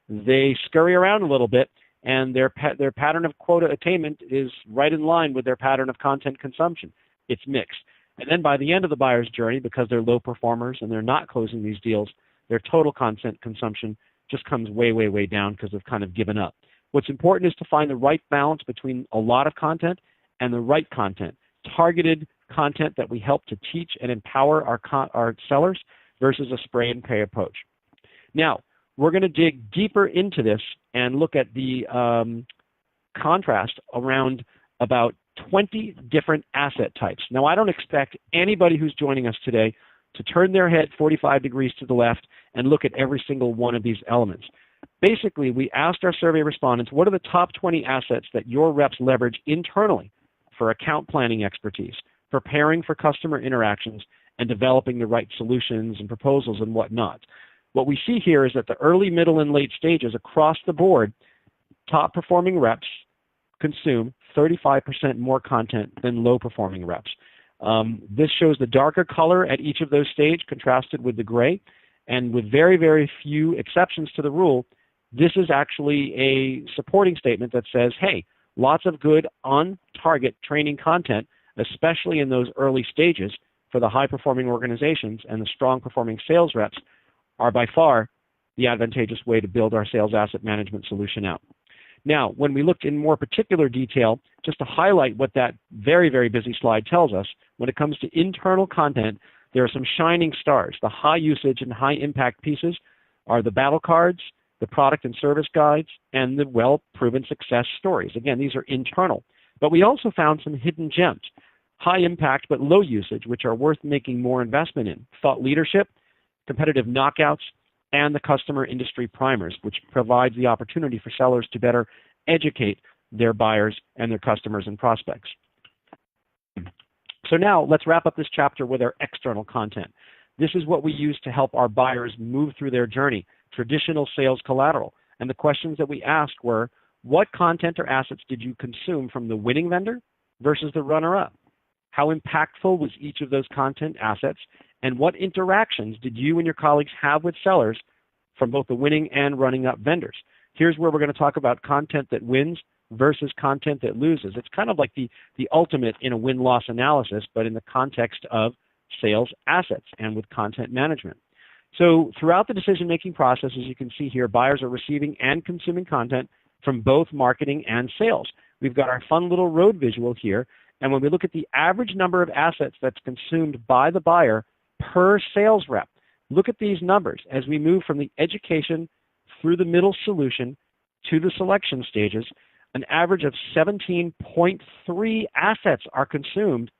they scurry around a little bit, and their pattern of quota attainment is right in line with their pattern of content consumption. It's mixed. And then by the end of the buyer's journey, because they're low performers and they're not closing these deals, their total content consumption just comes way, way, way down because they've kind of given up. What's important is to find the right balance between a lot of content and the right content, targeted content that we help to teach and empower our sellers versus a spray and pray approach. Now, we're going to dig deeper into this and look at the contrast around about 20 different asset types. Now, I don't expect anybody who's joining us today to turn their head 45 degrees to the left and look at every single one of these elements. Basically, we asked our survey respondents, what are the top 20 assets that your reps leverage internally for account planning expertise, preparing for customer interactions, and developing the right solutions and proposals and whatnot? What we see here is that the early, middle, and late stages across the board, top performing reps consume 35% more content than low performing reps. This shows the darker color at each of those stages contrasted with the gray, and with very, very few exceptions to the rule, this is actually a supporting statement that says, hey, lots of good on-target training content, especially in those early stages for the high-performing organizations, and the strong-performing sales reps are by far the advantageous way to build our sales asset management solution out. Now, when we looked in more particular detail, just to highlight what that very, very busy slide tells us, when it comes to internal content, there are some shining stars. The high usage and high impact pieces are the battle cards, the product and service guides, and the well-proven success stories. Again, these are internal. But we also found some hidden gems, high impact but low usage, which are worth making more investment in. Thought leadership, competitive knockouts, and the customer industry primers, which provides the opportunity for sellers to better educate their buyers and their customers and prospects. So now let's wrap up this chapter with our external content. This is what we use to help our buyers move through their journey, traditional sales collateral. And the questions that we asked were, what content or assets did you consume from the winning vendor versus the runner-up? How impactful was each of those content assets? And what interactions did you and your colleagues have with sellers from both the winning and running up vendors? Here's where we're going to talk about content that wins versus content that loses. It's kind of like the ultimate in a win-loss analysis, but in the context of sales assets and with content management. So throughout the decision-making process, as you can see here, buyers are receiving and consuming content from both marketing and sales. We've got our fun little road visual here, and when we look at the average number of assets that's consumed by the buyer per sales rep, look at these numbers as we move from the education through the middle solution to the selection stages. An average of 17.3 assets are consumed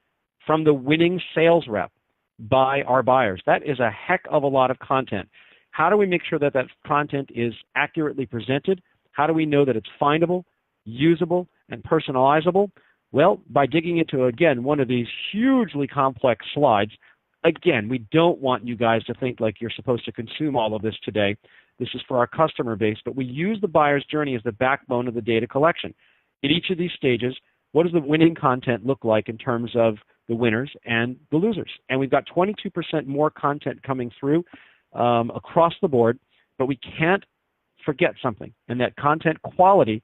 from the winning sales rep by our buyers. That is a heck of a lot of content. How do we make sure that that content is accurately presented? How do we know that it's findable, usable, and personalizable? Well, by digging into, again, one of these hugely complex slides. Again, we don't want you guys to think like you're supposed to consume all of this today. This is for our customer base, but we use the buyer's journey as the backbone of the data collection. In each of these stages, what does the winning content look like in terms of the winners and the losers? And we've got 22% more content coming through across the board, but we can't forget something, and that content quality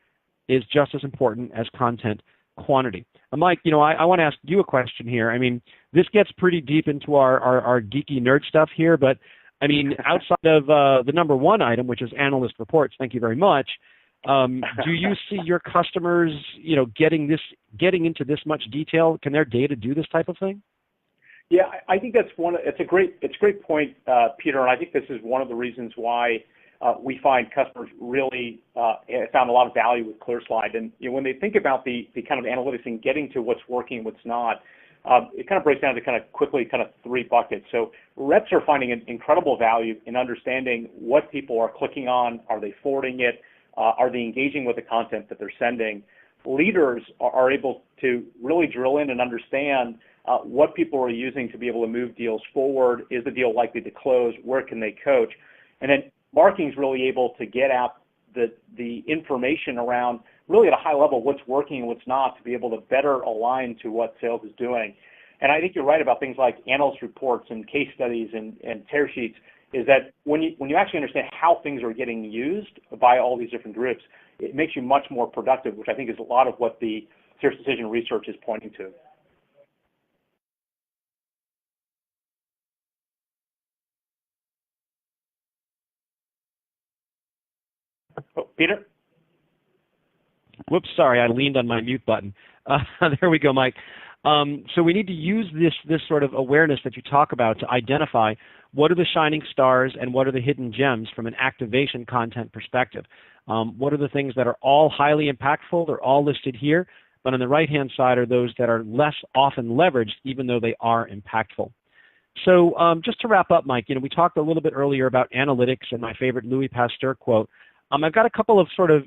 is just as important as content quantity. Mike, I want to ask you a question here. I mean, this gets pretty deep into our geeky nerd stuff here, but I mean, outside of the number one item, which is analyst reports, thank you very much, do you see your customers, getting into this much detail? Can their data do this type of thing? Yeah, I think it's a great point, Peter, and I think this is one of the reasons why we find customers really found a lot of value with ClearSlide. And when they think about the kind of analytics and getting to what's working, what's not, it kind of breaks down to quickly three buckets. So reps are finding an incredible value in understanding what people are clicking on. Are they forwarding it? Are they engaging with the content that they're sending? Leaders are able to really drill in and understand what people are using to be able to move deals forward. Is the deal likely to close? Where can they coach? And then marketing is really able to get at the information around really at a high level what's working and what's not to be able to better align to what sales is doing. And I think you're right about things like analyst reports and case studies and tear sheets. is that when you actually understand how things are getting used by all these different groups, it makes you much more productive, which I think is a lot of what the Sirius Decision research is pointing to. Oh, Peter? Whoops, sorry, I leaned on my mute button. There we go, Mike. So we need to use this sort of awareness that you talk about to identify what are the shining stars and what are the hidden gems from an activation content perspective. What are the things that are all highly impactful? They're all listed here, but on the right-hand side are those that are less often leveraged, even though they are impactful. So just to wrap up, Mike, we talked a little bit earlier about analytics and my favorite Louis Pasteur quote. I've got a couple of sort of,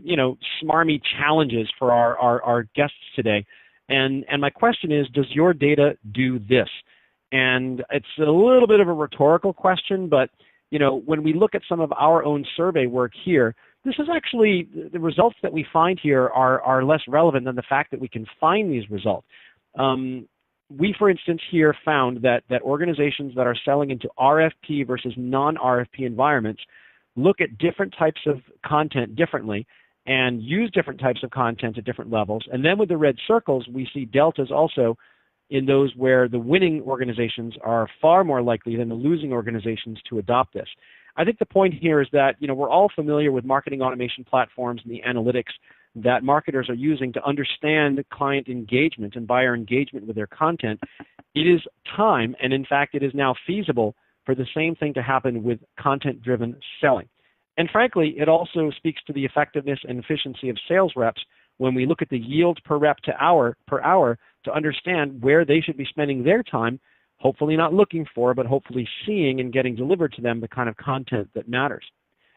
smarmy challenges for our guests today. And my question is, does your data do this? And it's a little bit of a rhetorical question, but, when we look at some of our own survey work here, this is actually, the results that we find here are less relevant than the fact that we can find these results. We, for instance, here found that organizations that are selling into RFP versus non-RFP environments look at different types of content differently and use different types of content at different levels. And then with the red circles, we see deltas also in those where the winning organizations are far more likely than the losing organizations to adopt this. I think the point here is that, we're all familiar with marketing automation platforms and the analytics that marketers are using to understand client engagement and buyer engagement with their content. It is time, and in fact, it is now feasible for the same thing to happen with content-driven selling. And frankly, it also speaks to the effectiveness and efficiency of sales reps when we look at the yield per rep per hour to understand where they should be spending their time, hopefully not looking for, but hopefully seeing and getting delivered to them the kind of content that matters.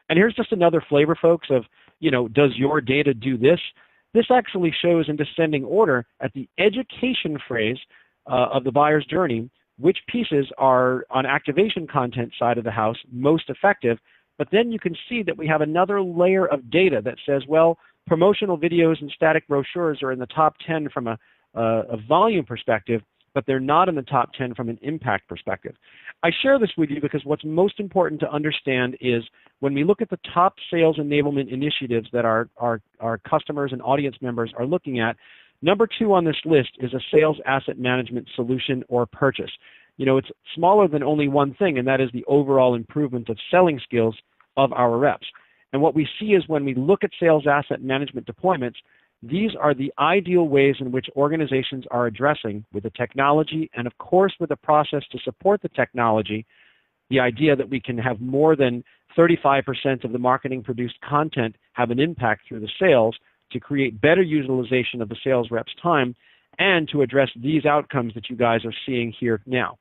And here's just another flavor, folks, of, does your data do this? This actually shows in descending order at the education phrase of the buyer's journey, which pieces are on activation content side of the house most effective. But then you can see that we have another layer of data that says, well, promotional videos and static brochures are in the top 10 from a volume perspective, but they're not in the top 10 from an impact perspective. I share this with you because what's most important to understand is when we look at the top sales enablement initiatives that our customers and audience members are looking at, number 2 on this list is a sales asset management solution or purchase. It's smaller than only one thing, and that is the overall improvement of selling skills of our reps. And what we see is when we look at sales asset management deployments, these are the ideal ways in which organizations are addressing, with the technology and, of course, with the process to support the technology, the idea that we can have more than 35% of the marketing-produced content have an impact through the sales to create better utilization of the sales rep's time and to address these outcomes that you guys are seeing here now.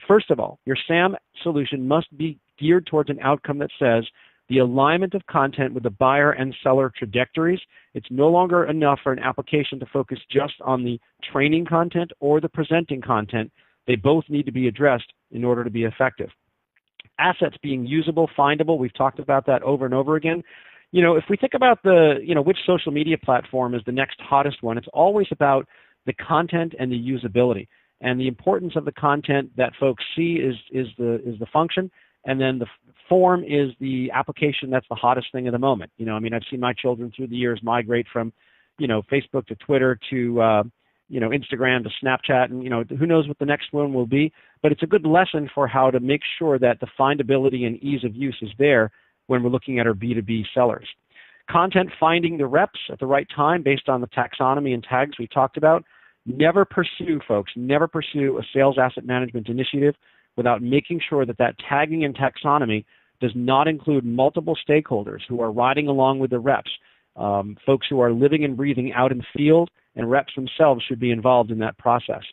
First of all, your SAM solution must be geared towards an outcome that says the alignment of content with the buyer and seller trajectories. It's no longer enough for an application to focus just on the training content or the presenting content. They both need to be addressed in order to be effective. Assets being usable, findable, we've talked about that over and over again. If we think about which social media platform is the next hottest one, it's always about the content and the usability. And the importance of the content that folks see is the function, and then the form is the application that's the hottest thing at the moment. I've seen my children through the years migrate from, Facebook to Twitter to, Instagram to Snapchat, and, who knows what the next one will be. But it's a good lesson for how to make sure that the findability and ease of use is there when we're looking at our B2B sellers. Content finding the reps at the right time based on the taxonomy and tags we talked about. Never pursue, folks, never pursue a sales asset management initiative without making sure that that tagging and taxonomy does not include multiple stakeholders who are riding along with the reps, folks who are living and breathing out in the field, and reps themselves should be involved in that process.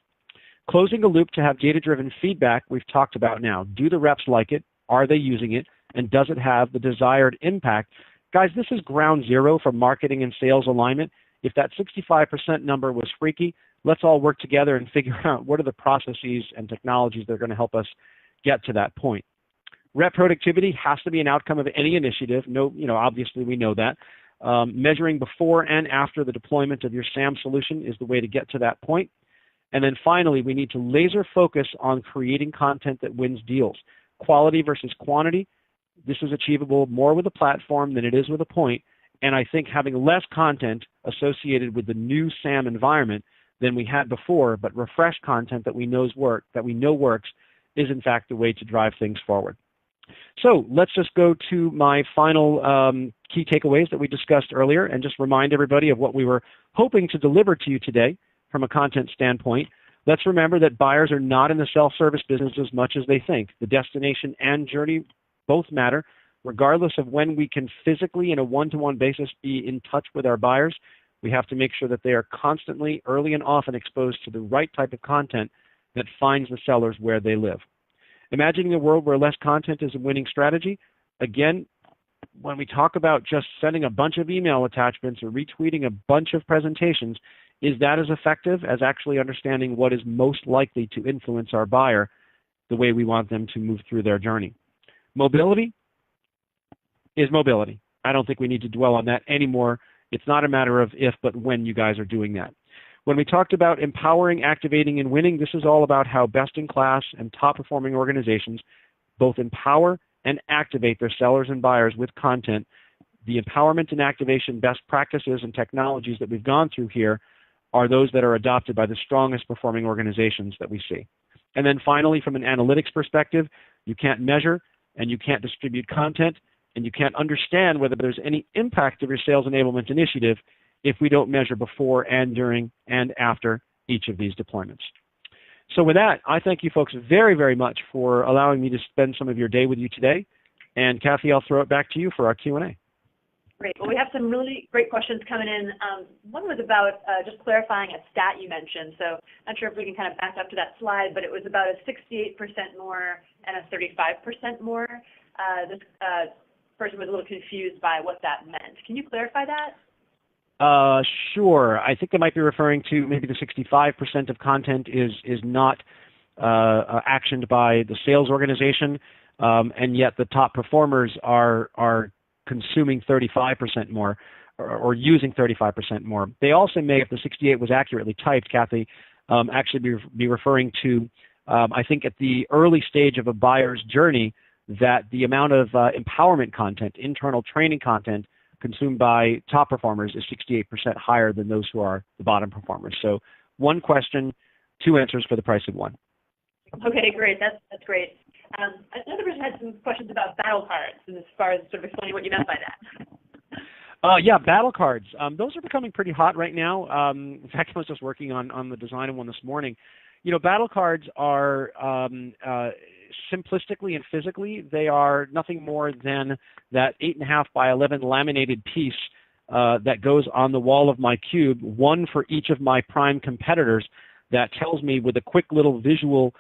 Closing a loop to have data-driven feedback we've talked about now. Do the reps like it? Are they using it? And does it have the desired impact? Guys, this is ground zero for marketing and sales alignment. If that 65% number was freaky, let's all work together and figure out what are the processes and technologies that are going to help us get to that point. Rep productivity has to be an outcome of any initiative. Obviously we know that. Measuring before and after the deployment of your SAM solution is the way to get to that point. And then finally, we need to laser focus on creating content that wins deals. Quality versus quantity. This is achievable more with a platform than it is with a point, and I think having less content associated with the new SAM environment than we had before, but refreshed content that we know works, is in fact the way to drive things forward. So let's just go to my final key takeaways that we discussed earlier and just remind everybody of what we were hoping to deliver to you today from a content standpoint. Let's remember that buyers are not in the self-service business as much as they think. The destination and journey both matter. Regardless of when we can physically, in a one-to-one basis, be in touch with our buyers, we have to make sure that they are constantly, early and often, exposed to the right type of content that finds the sellers where they live. Imagining a world where less content is a winning strategy, again, when we talk about just sending a bunch of email attachments or retweeting a bunch of presentations, is that as effective as actually understanding what is most likely to influence our buyer the way we want them to move through their journey? Mobility is mobility. I don't think we need to dwell on that anymore. It's not a matter of if, but when you guys are doing that. When we talked about empowering, activating, and winning, this is all about how best-in-class and top-performing organizations both empower and activate their sellers and buyers with content. The empowerment and activation best practices and technologies that we've gone through here are those that are adopted by the strongest performing organizations that we see. And then finally, from an analytics perspective, you can't measure and you can't distribute content and you can't understand whether there's any impact of your sales enablement initiative if we don't measure before and during and after each of these deployments. So with that, I thank you folks very, very much for allowing me to spend some of your day with you today. And Kathy, I'll throw it back to you for our Q&A. Great. Well, we have some really great questions coming in. One was about just clarifying a stat you mentioned. So I'm not sure if we can kind of back up to that slide, but it was about a 68% more and a 35% more. This person was a little confused by what that meant. Can you clarify that? Sure. I think they might be referring to maybe the 65% of content is not actioned by the sales organization, and yet the top performers are consuming 35% more or using 35% more. They also may, if the 68 was accurately typed, Kathy, actually be referring to, I think at the early stage of a buyer's journey, that the amount of empowerment content, internal training content consumed by top performers is 68% higher than those who are the bottom performers. So one question, two answers for the price of one. Okay, great. That's great. Another person had some questions about battle cards, and as far as sort of explaining what you meant by that. Yeah, battle cards. Those are becoming pretty hot right now. In fact, I was just working on the design of one this morning. You know, battle cards are simplistically and physically, they are nothing more than that 8.5 by 11 laminated piece that goes on the wall of my cube, one for each of my prime competitors, that tells me with a quick little visual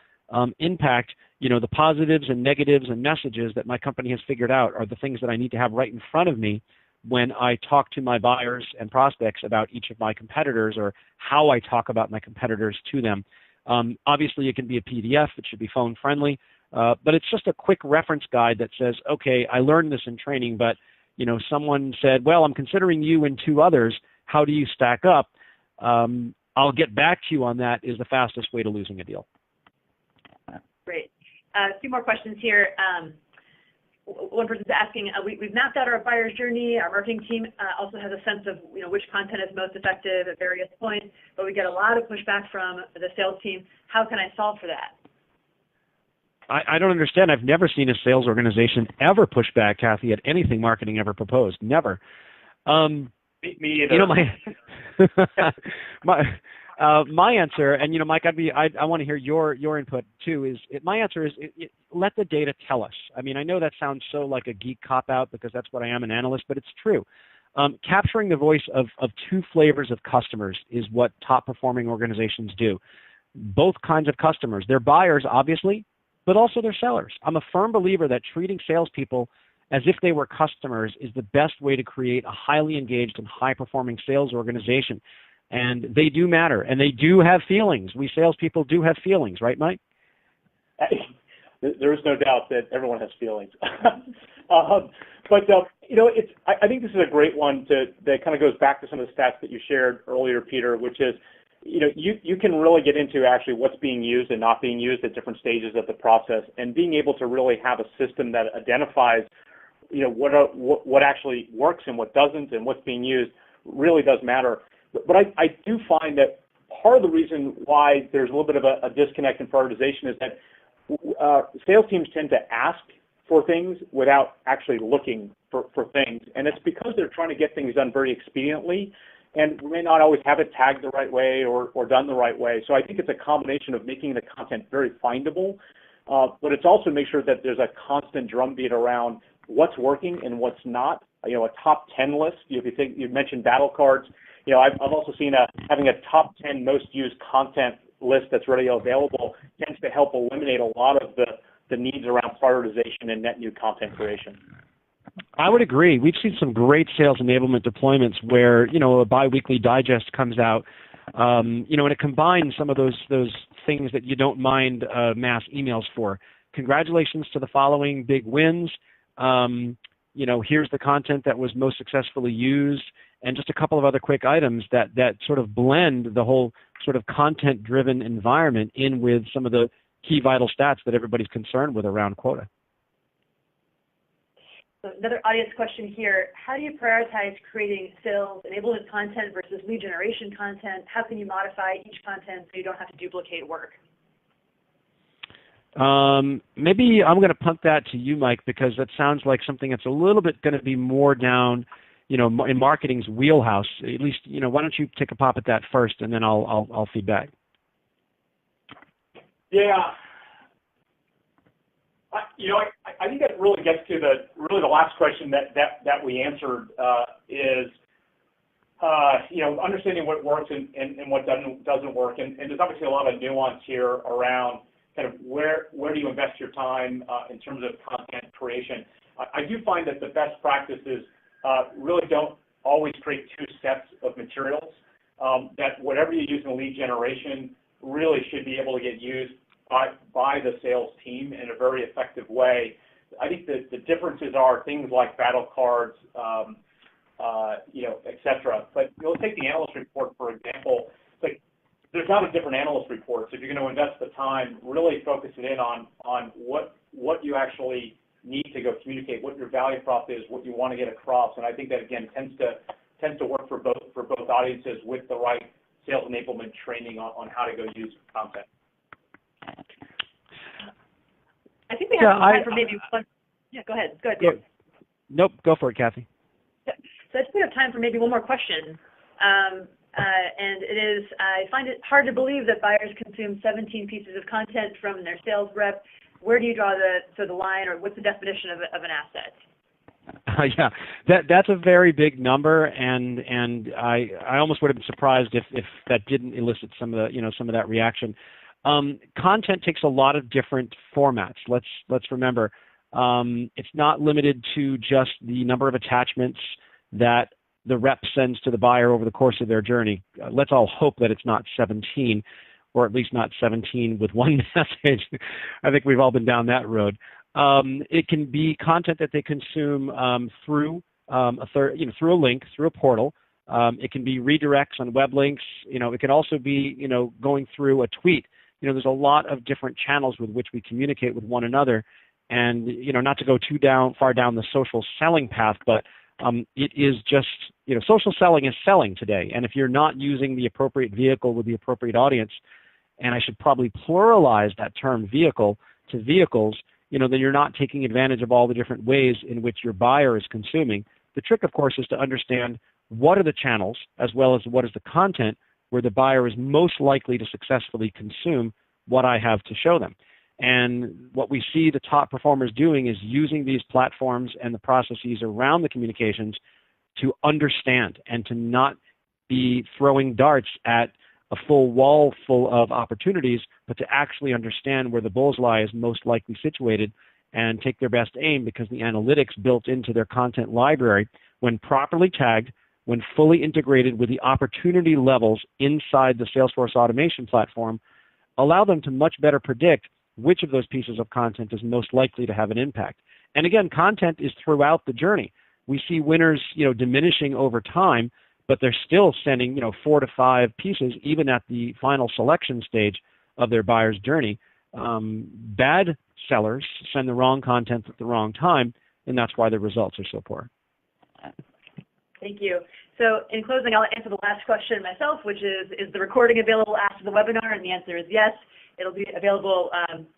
impact, you know, the positives and negatives and messages that my company has figured out are the things that I need to have right in front of me when I talk to my buyers and prospects about each of my competitors, or how I talk about my competitors to them. Obviously, it can be a PDF. It should be phone friendly. But it's just a quick reference guide that says, okay, I learned this in training, but you know, someone said, well, I'm considering you and two others. How do you stack up? I'll get back to you on that is the fastest way to losing a deal. Great. A few more questions here. One person's asking, we've mapped out our buyer's journey. Our marketing team also has a sense of, you know, which content is most effective at various points, but we get a lot of pushback from the sales team. How can I solve for that? I don't understand. I've never seen a sales organization ever push back, Kathy, at anything marketing ever proposed. Never. Me either. You know, my answer, and you know, Mike, I want to hear your input too. My answer is let the data tell us. I mean, I know that sounds so like a geek cop out because that's what I am, an analyst, but it's true. Capturing the voice of two flavors of customers is what top performing organizations do. Both kinds of customers. They're buyers, obviously, but also their sellers. I'm a firm believer that treating salespeople as if they were customers is the best way to create a highly engaged and high-performing sales organization. And they do matter, and they do have feelings. We salespeople do have feelings, right, Mike? There is no doubt that everyone has feelings. But you know, I think this is a great one that kind of goes back to some of the stats that you shared earlier, Peter, which is, you can really get into actually what's being used and not being used at different stages of the process, and being able to really have a system that identifies, what actually works and what doesn't, and what's being used really does matter. But I do find that part of the reason why there's a little bit of a disconnect in prioritization is that sales teams tend to ask for things without actually looking for things, and it's because they're trying to get things done very expediently, and we may not always have it tagged the right way or done the right way. So I think it's a combination of making the content very findable, but it's also make sure that there's a constant drumbeat around what's working and what's not. A top 10 list. If you think, you mentioned battle cards. I've also seen having a top 10 most used content list that's readily available tends to help eliminate a lot of the needs around prioritization and net new content creation. I would agree. We've seen some great sales enablement deployments where, a biweekly digest comes out, and it combines some of those things that you don't mind mass emails for. Congratulations to the following big wins. Here's the content that was most successfully used, and just a couple of other quick items that sort of blend the whole sort of content-driven environment in with some of the key vital stats that everybody's concerned with around quota. So another audience question here: how do you prioritize creating sales enablement content versus lead generation content? How can you modify each content so you don't have to duplicate work? Maybe I'm going to punt that to you, Mike, because that sounds like something that's a little bit going to be more down, in marketing's wheelhouse. At least, why don't you take a pop at that first, and then I'll feed back. Yeah. I think that really gets to the last question that we answered is understanding what works and what doesn't work, and there's obviously a lot of nuance here around kind of where do you invest your time in terms of content creation. I do find that the best practices really don't always create two sets of materials. That whatever you use in lead generation really should be able to get used by the sales team in a very effective way. I think that the differences are things like battle cards, et cetera. But let's take the analyst report, for example. Like, there's not a different analyst report. So if you're going to invest the time, really focus it in on what you actually need to go communicate, what your value prop is, what you want to get across. And I think that, again, tends to work for both audiences with the right sales enablement training on how to go use content. I think we have time for maybe one. Yeah, go ahead. Nope, go for it, Kathy. So I think we have time for maybe one more question. And it is, I find it hard to believe that buyers consume 17 pieces of content from their sales rep. Where do you draw the line, or what's the definition of an asset? Yeah, that's a very big number, and I almost would have been surprised if that didn't elicit some of that reaction. Content takes a lot of different formats. Let's remember, it's not limited to just the number of attachments that the rep sends to the buyer over the course of their journey. Let's all hope that it's not 17, or at least not 17 with one message. I think we've all been down that road. It can be content that they consume through through a link, through a portal. It can be redirects on web links. It can also be going through a tweet. There's a lot of different channels with which we communicate with one another, and not to go too far down the social selling path, but it is just, social selling is selling today. And if you're not using the appropriate vehicle with the appropriate audience, and I should probably pluralize that term vehicle to vehicles, then you're not taking advantage of all the different ways in which your buyer is consuming. The trick, of course, is to understand what are the channels as well as what is the content where the buyer is most likely to successfully consume what I have to show them. And what we see the top performers doing is using these platforms and the processes around the communications to understand and to not be throwing darts at a full wall full of opportunities, but to actually understand where the bullseye is most likely situated and take their best aim, because the analytics built into their content library, when properly tagged, when fully integrated with the opportunity levels inside the Salesforce automation platform, allow them to much better predict which of those pieces of content is most likely to have an impact. And again, content is throughout the journey. We see winners, diminishing over time, but they're still sending 4 to 5 pieces even at the final selection stage of their buyer's journey. Bad sellers send the wrong content at the wrong time, and that's why the results are so poor. Thank you. So in closing, I'll answer the last question myself, which is the recording available after the webinar? And the answer is yes. It'll be available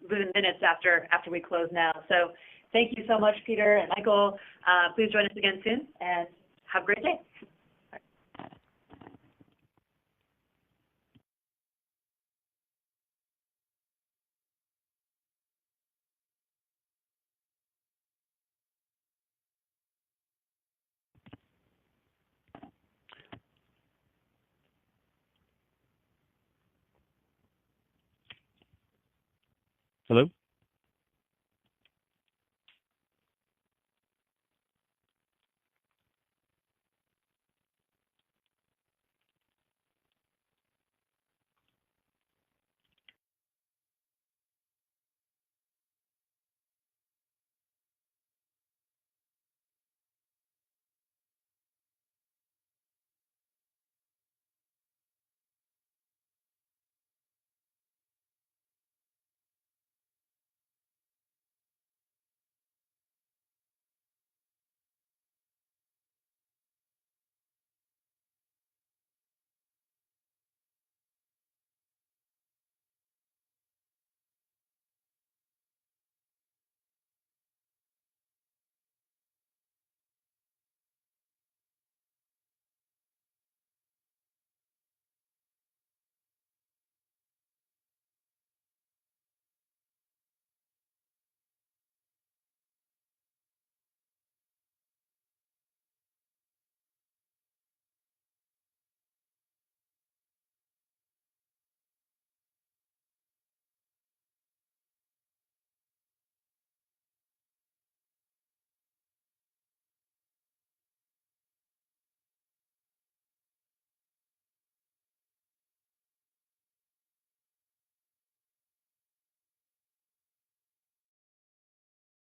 within minutes after we close now. So thank you so much, Peter and Michael. Please join us again soon, and have a great day. Hello?